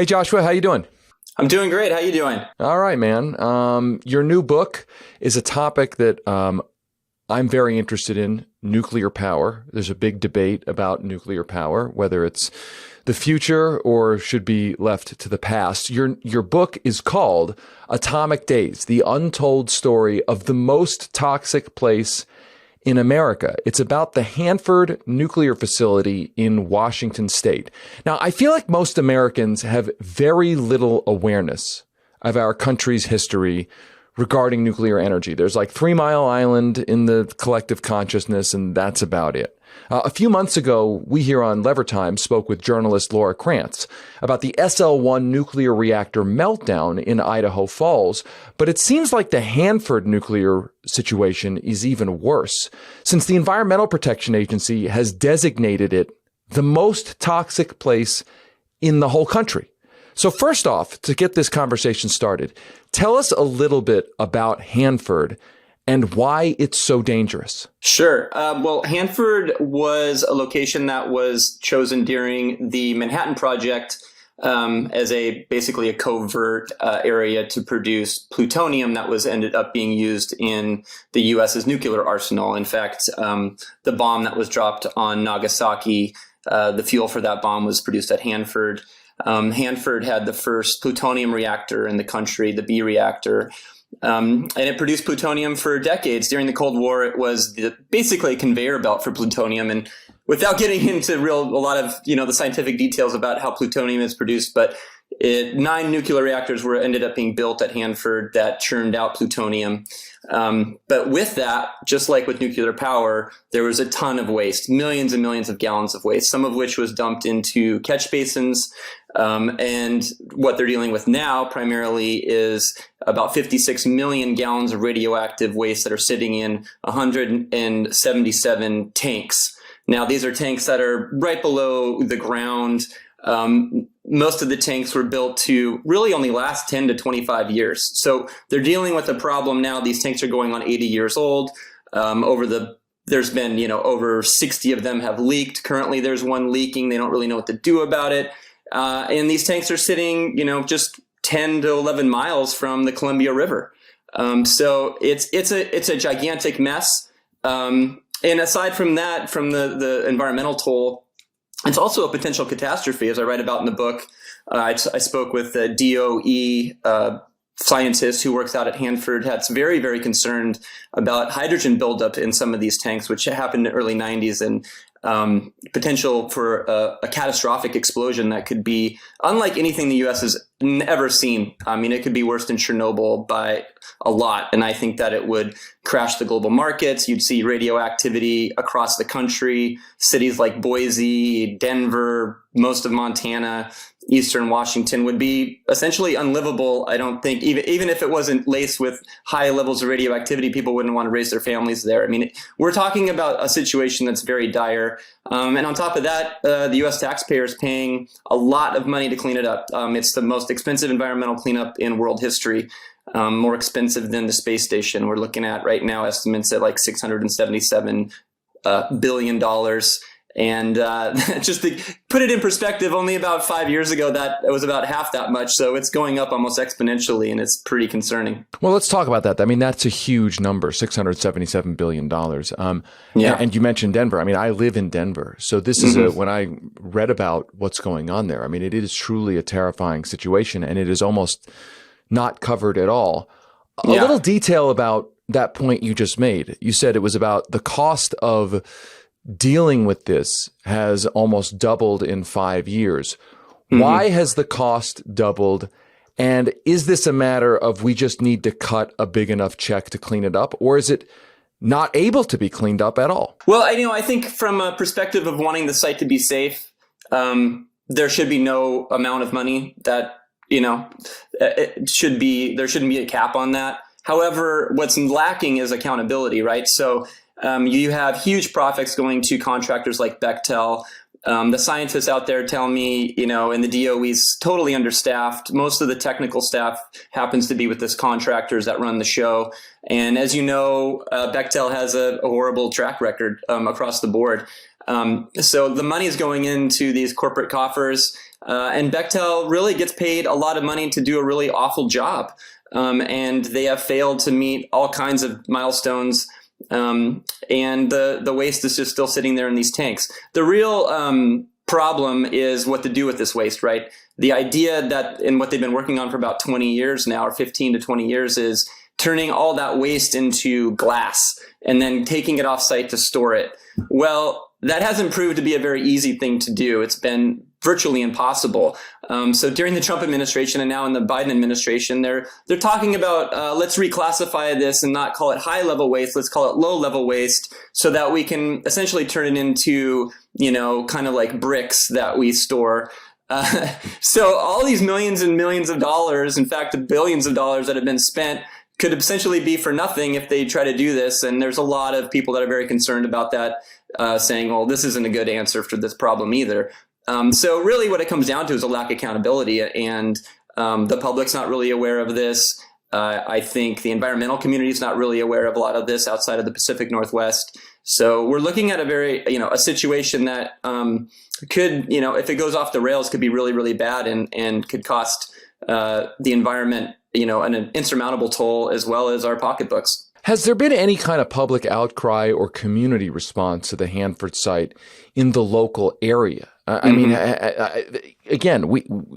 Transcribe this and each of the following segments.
Hey Joshua, how you doing? I'm doing great. How you doing? All right, man. Your new book is a topic that I'm very interested in, nuclear power. There's a big debate about nuclear power, whether it's the future or should be left to the past. Your book is called Atomic Days: The Untold Story of the Most Toxic Place in America. It's about the Hanford nuclear facility in Washington state. Now, I feel like most Americans have very little awareness of our country's history regarding nuclear energy. There's like 3 Mile Island in the collective consciousness, and that's about it. A few months ago, we here on Lever Time spoke with journalist Laura Krantz about the SL-1 nuclear reactor meltdown in Idaho Falls, but it seems like the Hanford nuclear situation is even worse, since the Environmental Protection Agency has designated it the most toxic place in the whole country. So first off, to get this conversation started, tell us a little bit about Hanford and why it's so dangerous. Sure. Well, Hanford was a location that was chosen during the Manhattan Project as basically a covert area to produce plutonium that was ended up being used in the U.S.'s nuclear arsenal. In fact, the bomb that was dropped on Nagasaki, the fuel for that bomb was produced at Hanford. Hanford had the first plutonium reactor in the country, the B reactor. And it produced plutonium for decades. During the Cold War, it was basically a conveyor belt for plutonium. And without getting into a lot of the scientific details about how plutonium is produced, but 9 nuclear reactors ended up being built at Hanford that churned out plutonium. But with that, just like with nuclear power, there was a ton of waste, millions and millions of gallons of waste, some of which was dumped into catch basins. And what they're dealing with now primarily is about 56 million gallons of radioactive waste that are sitting in 177 tanks. Now, these are tanks that are right below the ground. Most of the tanks were built to really only last 10 to 25 years. So they're dealing with a problem now. These tanks are going on 80 years old. There's been, over 60 of them have leaked. Currently, there's one leaking. They don't really know what to do about it. And these tanks are sitting, just 10 to 11 miles from the Columbia River. So it's a gigantic mess. And aside from that, from the environmental toll, it's also a potential catastrophe, as I write about in the book. I spoke with a DOE scientist who works out at Hanford, that's very, very concerned about hydrogen buildup in some of these tanks, which happened in the early 90s, and potential for a catastrophic explosion that could be unlike anything the U.S. has ever seen. I mean, it could be worse than Chernobyl by a lot. And I think that it would crash the global markets. You'd see radioactivity across the country. Cities like Boise, Denver, most of Montana, Eastern Washington would be essentially unlivable. I don't think, even if it wasn't laced with high levels of radioactivity, people wouldn't want to raise their families there. I mean, we're talking about a situation that's very dire. And on top of that, the U.S. taxpayer is paying a lot of money to clean it up. It's the most expensive environmental cleanup in world history, more expensive than the space station. We're looking at right now estimates at like $677 billion. And just to put it in perspective, only about 5 years ago, that it was about half that much. So it's going up almost exponentially, and it's pretty concerning. Well, let's talk about that. I mean, that's a huge number, $677 billion. Yeah. And you mentioned Denver. I mean, I live in Denver. So this is when I read about what's going on there, I mean, it is truly a terrifying situation, and it is almost not covered at all. A little detail about that point you just made. You said it was about the cost of dealing with this has almost doubled in 5 years. Why has the cost doubled? And is this a matter of we just need to cut a big enough check to clean it up? Or is it not able to be cleaned up at all? Well, I think from a perspective of wanting the site to be safe, there should be no amount of money that, there shouldn't be a cap on that. However, what's lacking is accountability, right? So you have huge profits going to contractors like Bechtel. The scientists out there tell me, and the DOE's totally understaffed. Most of the technical staff happens to be with this contractors that run the show. And as you know, Bechtel has a horrible track record across the board. So the money is going into these corporate coffers. And Bechtel really gets paid a lot of money to do a really awful job. And they have failed to meet all kinds of milestones. And the waste is just still sitting there in these tanks. The real problem is what to do with this waste, right? The idea that, and what they've been working on for about 20 years now, or 15 to 20 years, is turning all that waste into glass and then taking it off site to store it. Well, that hasn't proved to be a very easy thing to do. It's been virtually impossible. So during the Trump administration and now in the Biden administration, they're talking about let's reclassify this and not call it high level waste. Let's call it low level waste, so that we can essentially turn it into, kind of like bricks that we store. So all these millions and millions of dollars, in fact, billions of dollars that have been spent, could essentially be for nothing if they try to do this. And there's a lot of people that are very concerned about that, saying, well, this isn't a good answer for this problem either. So really what it comes down to is a lack of accountability, and the public's not really aware of this. I think the environmental community is not really aware of a lot of this outside of the Pacific Northwest. So we're looking at a situation that could, if it goes off the rails, could be really, really bad and could cost the environment, an insurmountable toll, as well as our pocketbooks. Has there been any kind of public outcry or community response to the Hanford site in the local area? I mean, again,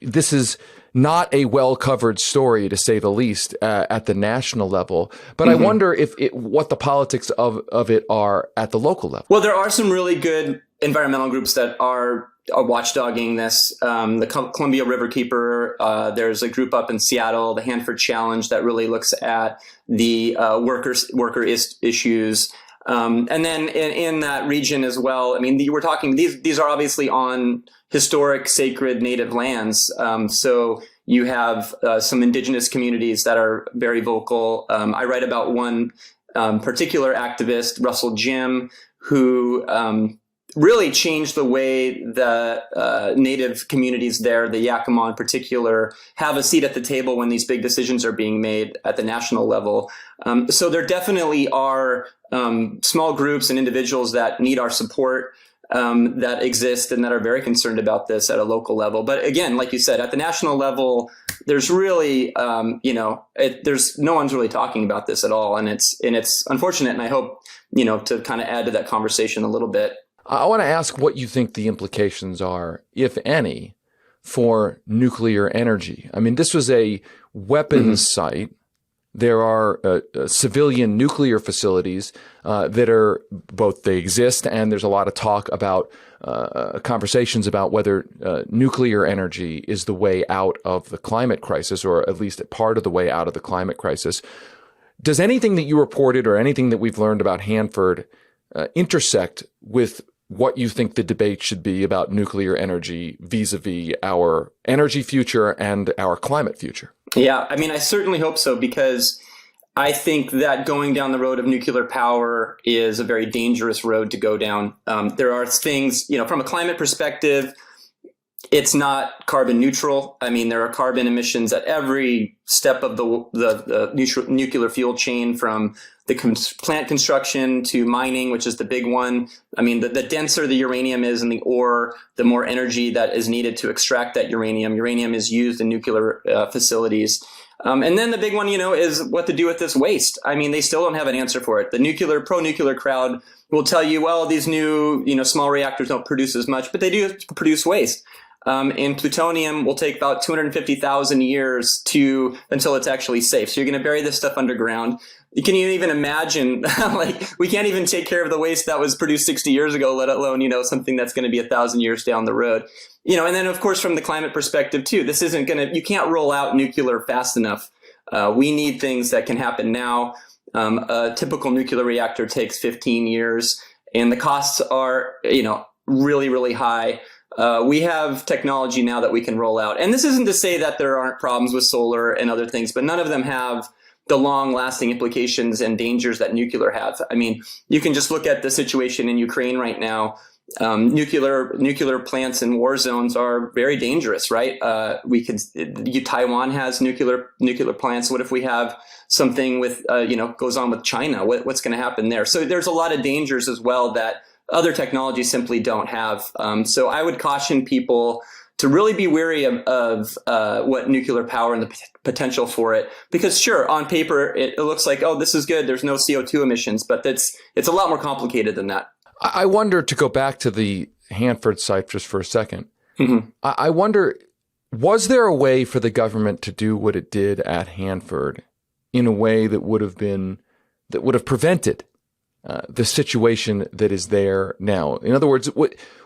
this is not a well-covered story, to say the least, at the national level. But I wonder what the politics of it are at the local level. Well, there are some really good environmental groups that are watchdogging this. The Columbia Riverkeeper, there's a group up in Seattle, the Hanford Challenge, that really looks at the worker issues. And then in that region as well, I mean, we're talking, these are obviously on historic, sacred native lands. So you have some indigenous communities that are very vocal. I write about one particular activist, Russell Jim, who really changed the way the native communities there, the Yakima in particular, have a seat at the table when these big decisions are being made at the national level. So there definitely are small groups and individuals that need our support, that exist and that are very concerned about this at a local level. But again, like you said, at the national level, there's really, there's no one's really talking about this at all. And it's unfortunate. And I hope, to kind of add to that conversation a little bit. I want to ask what you think the implications are, if any, for nuclear energy. I mean, this was a weapons site. There are civilian nuclear facilities that are both, they exist, and there's a lot of talk about conversations about whether nuclear energy is the way out of the climate crisis, or at least a part of the way out of the climate crisis. Does anything that you reported or anything that we've learned about Hanford intersect with what you think the debate should be about nuclear energy vis-a-vis our energy future and our climate future? Yeah, I mean, I certainly hope so, because I think that going down the road of nuclear power is a very dangerous road to go down. There are things, from a climate perspective, it's not carbon neutral. I mean, there are carbon emissions at every step of the nuclear fuel chain, from the plant construction to mining, which is the big one. I mean, the denser the uranium is in the ore, the more energy that is needed to extract that uranium. Uranium is used in nuclear facilities. And then the big one, is what to do with this waste. I mean, they still don't have an answer for it. The pro-nuclear crowd will tell you, well, these new, small reactors don't produce as much, but they do produce waste. And plutonium will take about 250,000 years until it's actually safe. So you're going to bury this stuff underground. Can you even imagine, we can't even take care of the waste that was produced 60 years ago, let alone, something that's going to be 1,000 years down the road. And then of course, from the climate perspective too, this isn't you can't roll out nuclear fast enough. We need things that can happen now. A typical nuclear reactor takes 15 years, and the costs are, really, really high. We have technology now that we can roll out. And this isn't to say that there aren't problems with solar and other things, but none of them have the long-lasting implications and dangers that nuclear have. I mean, you can just look at the situation in Ukraine right now. Nuclear plants in war zones are very dangerous, right? Taiwan has nuclear plants. What if we have something with, goes on with China? What's going to happen there? So there's a lot of dangers as well that other technologies simply don't have. So I would caution people really be wary of what nuclear power and the potential for it. Because sure, on paper, it looks like, oh, this is good. There's no CO2 emissions, but it's a lot more complicated than that. I wonder, to go back to the Hanford site just for a second, I wonder, was there a way for the government to do what it did at Hanford in a way that would have prevented the situation that is there now? In other words,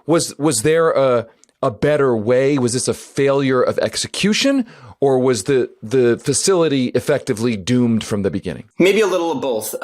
was there a better way? Was this a failure of execution, or was the facility effectively doomed from the beginning? Maybe a little of both.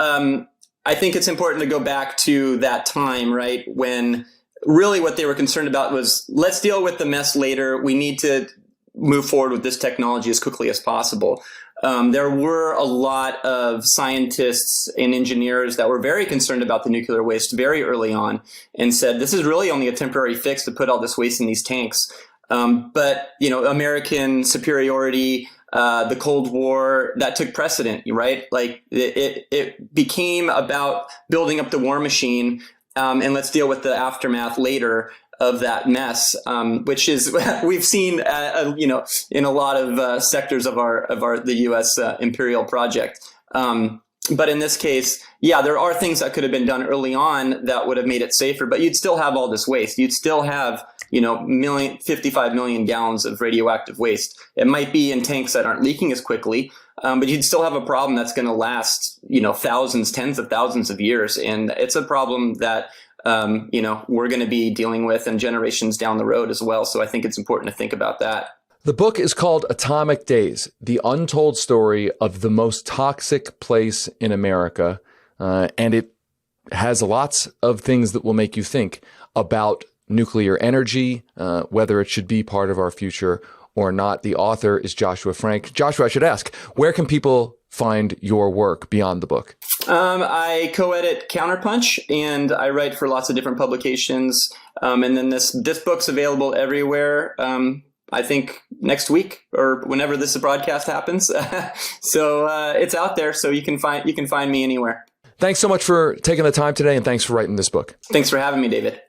I think it's important to go back to that time, right, when really what they were concerned about was, let's deal with the mess later. We need to move forward with this technology as quickly as possible. There were a lot of scientists and engineers that were very concerned about the nuclear waste very early on and said, this is really only a temporary fix to put all this waste in these tanks. But, American superiority, the Cold War, that took precedent, right? Like it became about building up the war machine, and let's deal with the aftermath later of that mess, which is we've seen, in a lot of sectors of the U.S. imperial project. But in this case, yeah, there are things that could have been done early on that would have made it safer, but you'd still have all this waste. You'd still have 55 million gallons of radioactive waste. It might be in tanks that aren't leaking as quickly, but you'd still have a problem that's going to last, thousands, tens of thousands of years. And it's a problem that we're going to be dealing with and generations down the road as well. So I think it's important to think about that. The book is called Atomic Days, the untold story of the most toxic place in America. And it has lots of things that will make you think about nuclear energy, whether it should be part of our future or not. The author is Joshua Frank. Joshua, I should ask, where can people find your work beyond the book? I co-edit Counterpunch, and I write for lots of different publications. And then this book's available everywhere. I think next week or whenever this broadcast happens. So it's out there, so you can find me anywhere. Thanks so much for taking the time today, and thanks for writing this book. Thanks for having me, David.